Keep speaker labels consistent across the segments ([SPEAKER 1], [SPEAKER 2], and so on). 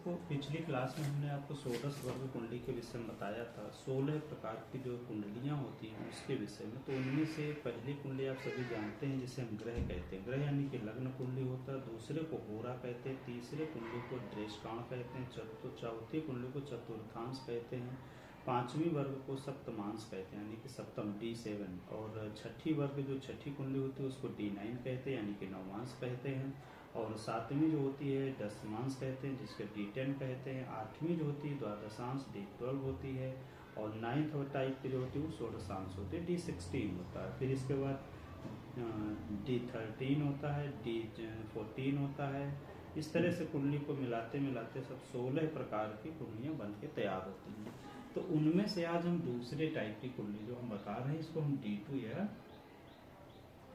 [SPEAKER 1] देखो पिछली क्लास में हमने आपको षोडश वर्ग कुंडली के विषय में बताया था। 16 प्रकार की जो कुंडलियाँ होती हैं उसके विषय में। तो उनमें से पहली कुंडली आप सभी जानते हैं जिसे हम ग्रह कहते हैं। ग्रह यानी कि लग्न कुंडली होता है। दूसरे को होरा कहते हैं। तीसरे कुंडली को दृष्टान कहते हैं। चौथी कुंडली को चतुर्थांश कहते हैं। पांचवी वर्ग को सप्तमांश कहते हैं यानी कि सप्तम D7। और छठी वर्ग जो छठी कुंडली होती है उसको D9 कहते हैं यानी कि नवमांश कहते हैं। और सातवीं जो होती है दशमांश कहते हैं जिसके D10 कहते हैं। आठवीं जो होती है द्वादशांश D12 होती है। और नाइन्थ टाइप की जो होती है वो षोडशांश होती है D16 होता है। फिर इसके बाद D13 होता है, D14 होता है। इस तरह से कुंडली को मिलाते मिलाते सब 16 प्रकार की कुंडलियाँ बन के तैयार होती हैं। तो उनमें से आज हम दूसरे टाइप की कुंडली जो हम बता रहे हैं इसको हम D2 या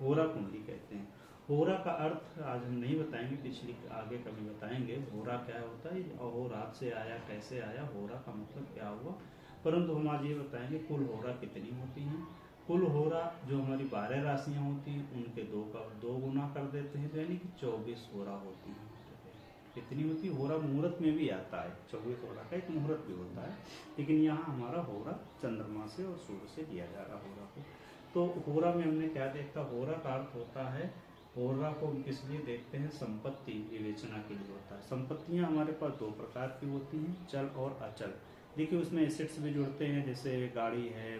[SPEAKER 1] होरा कुंडली कहते हैं। होरा का अर्थ आज हम नहीं बताएंगे, पिछली आगे कभी बताएंगे होरा क्या होता है और वो रात से आया कैसे आया, होरा का मतलब क्या हुआ। परंतु हम आज ये बताएंगे कुल होरा कितनी होती हैं। कुल होरा जो हमारी 12 राशियां होती हैं उनके दो गुना कर देते हैं, यानी कि 24 होरा होती हैं। कितनी होती है होरा? मुहूर्त में भी आता है, 24 होरा का एक मुहूर्त भी होता है, लेकिन यहाँ हमारा होरा चंद्रमा से और सूर्य से दिया जा रहा होरा को। तो होरा में हमने क्या देखा? होरा का अर्थ होता है, होरा को हम किस लिए देखते हैं? संपत्ति विवेचना के लिए होता है। संपत्तियां हमारे पास दो प्रकार की होती हैं, चल और अचल। देखिए उसमें एसेट्स भी जुड़ते हैं, जैसे गाड़ी है,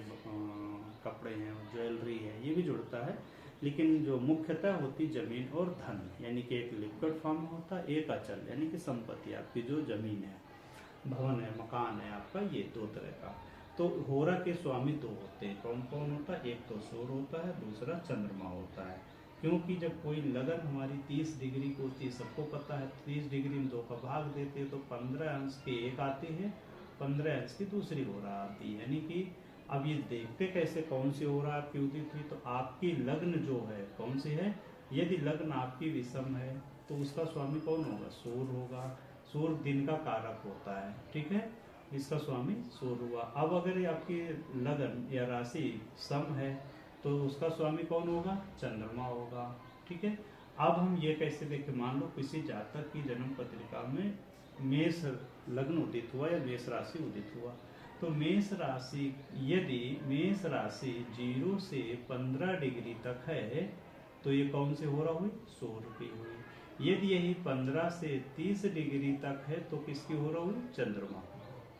[SPEAKER 1] कपड़े हैं, ज्वेलरी है, ये भी जुड़ता है। लेकिन जो मुख्यतः होती जमीन और धन, यानी कि एक लिक्विड फॉर्म होता है, एक अचल यानी कि संपत्ति आपकी जो जमीन है, भवन है, मकान है आपका, ये दो तरह का। तो होरा के स्वामी दो होते हैं। कौन कौन होता है? एक तो सूर्य होता है, दूसरा चंद्रमा होता है। क्योंकि जब कोई लगन हमारी 30 डिग्री को होती है, सबको पता है 30 डिग्री में 2 का भाग देते हैं तो 15 अंश की एक आती है, 15 अंश की दूसरी होरा आती है। यानी कि अब ये देखते कैसे कौन सी होरा आपकी उदित हुई। तो आपकी लग्न जो है कौन सी है? यदि लग्न आपकी विषम है तो उसका स्वामी कौन होगा? सूर्य होगा। सूर्य दिन का कारक होता है, ठीक है, इसका स्वामी सूर्य हुआ। अब अगर आपकी लगन या राशि सम है तो उसका स्वामी कौन होगा? चंद्रमा होगा, ठीक है। अब हम ये कैसे देखें? मान लो किसी जातक की जन्म पत्रिका में मेष लग्न उदित हुआ या मेष राशि उदित हुआ, तो मेष राशि, यदि मेष राशि 0 से 15 डिग्री तक है तो ये कौन से होरा हुई? सूर्य की हुई। यदि यही 15 से 30 डिग्री तक है तो किसकी होरा हुई? चंद्रमा,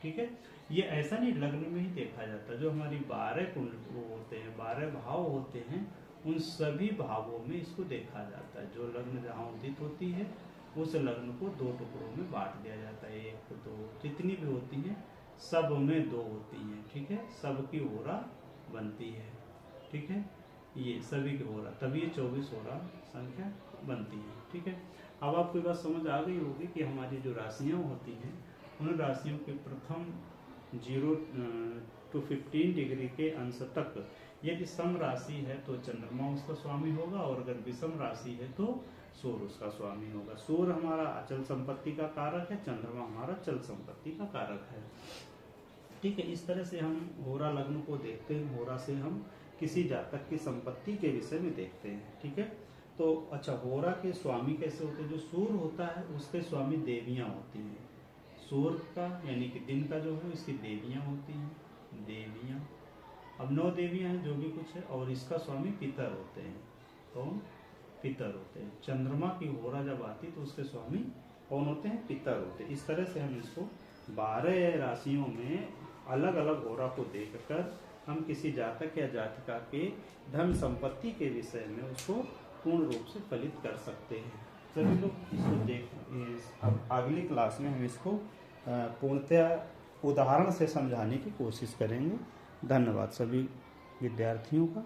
[SPEAKER 1] ठीक है। ये ऐसा नहीं लग्न में ही देखा जाता, जो हमारी 12 कुंड होते हैं, 12 भाव होते हैं, उन सभी भावों में इसको देखा जाता है। जो लग्न जहाँ उदित होती है उस लग्न को 2 टुकड़ों में बांट दिया जाता है, 1 2 जितनी भी होती हैं सब में 2 होती हैं, ठीक है, सबकी होरा बनती है, ठीक है, ये सभी की होरा, तभी ये 24 होरा संख्या बनती है, ठीक है। अब आपको बात समझ आ गई होगी कि हमारी जो राशियाँ होती हैं उन राशियों के प्रथम 0 to 15 डिग्री के अंश तक यदि सम राशि है तो चंद्रमा उसका स्वामी होगा, और अगर विषम राशि है तो सूर्य उसका स्वामी होगा। सूर्य हमारा अचल संपत्ति का कारक है, चंद्रमा हमारा चल संपत्ति का कारक है, ठीक है। इस तरह से हम होरा लग्न को देखते हैं। होरा से हम किसी जातक की संपत्ति के विषय में देखते हैं, ठीक है। तो अच्छा, होरा के स्वामी कैसे होते हैं? जो सूर्य होता है उसके स्वामी देवियाँ होती हैं। सूर्य का यानी कि दिन का जो है इसकी देवियाँ होती हैं, देवियाँ। अब 9 देवियाँ हैं जो भी कुछ है, और इसका स्वामी पितर होते हैं। कौन? पितर होते हैं। चंद्रमा की होरा जब आती तो उसके स्वामी कौन होते हैं? पितर होते हैं। इस तरह से हम इसको 12 राशियों में अलग अलग होरा को देखकर हम किसी जातक या जातिका के धन संपत्ति के विषय में उसको पूर्ण रूप से फलित कर सकते हैं। सभी लोग इसको देख, अब अगली क्लास में हम इसको पूर्णतः उदाहरण से समझाने की कोशिश करेंगे। धन्यवाद सभी विद्यार्थियों का।